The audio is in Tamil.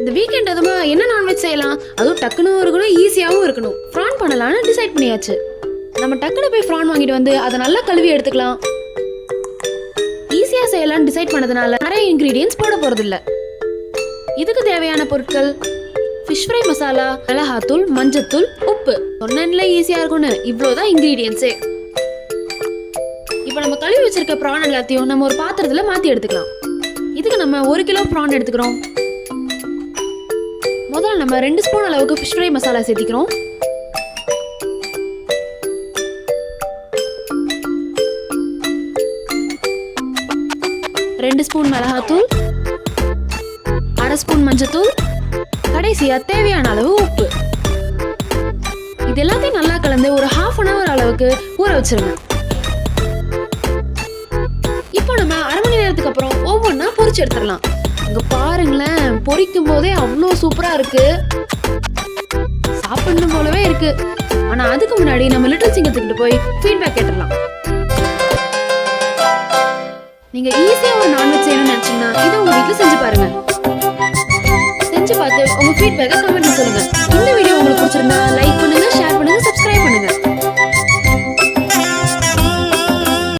இந்த வீக்கெண்ட் அதுமா என்ன நான்வெஜ் செய்யலாம், அதுவும் டக்குன்னு இருக்கணும், ஈஸியாகவும் இருக்கணும். ப்ரான் பண்ணலாம்னு டிசைட் பண்ணியாச்சு. நம்ம டக்குன்னு போய் ப்ரான் வாங்கிட்டு வந்து அதை நல்லா கழுவி எடுத்துக்கலாம். ஈஸியாக செய்யலாம்னு டிசைட் பண்ணதுனால நிறைய இன்க்ரீடியன்ஸ் போட போகிறதில்ல. இதுக்கு தேவையான பொருட்கள் ஃபிஷ் ஃப்ரை மசாலா, மிளகாத்தூள், மஞ்சத்தூள், உப்பு. சொன்னேன்ல ஈஸியாக இருக்கும்னு, இவ்வளோதான் இன்க்ரீடியன்ஸே. இப்போ நம்ம கழுவி வச்சிருக்க ப்ரான் எல்லாத்தையும் நம்ம ஒரு பாத்திரத்தில் மாற்றி எடுத்துக்கலாம். இதுக்கு நம்ம 1 கிலோ ப்ரான் எடுத்துக்கிறோம். முதல்ல நம்ம 2 ஸ்பூன் அளவுக்கு ஃபிஷ் ஃப்ரை மசாலா சேர்த்திக்கிறோம். ரெண்டு ஸ்பூன் மிளகாத்தூள், 1/2 ஸ்பூன் மஞ்சத்தூள், கடைசியா தேவையான அளவு உப்பு. இது எல்லாத்தையும் நல்லா கலந்து ஒரு 1/2 அன் ஹவர் அளவுக்கு ஊற வச்சிருங்க. இப்போ நம்ம 1/2 மணி நேரத்துக்கு அப்புறம் ஒவ்வொன்றா பொரிச்சு எடுத்துடலாம். இங்க பாருங்களேன், பொரிக்கும் போதே அவ்வளோ சூப்பரா இருக்கு, சாப்பிடணும் போலவே இருக்கு. ஆனா அதுக்கு முன்னாடி நம்ம லிட்டில் சிங்கத்துக்கிட்ட போய் ஃபீட்பேக் கேட்டுடலாம். நீங்க ஈஸியா ஒரு நான்வெஜ் செய்யணும்னு நினைச்சீங்கன்னா இதை உங்க வீட்டுல செஞ்சு பாருங்க. செஞ்சு பார்த்து உங்க ஃபீட்பேக்கை கமெண்ட்ல சொல்லுங்க. இந்த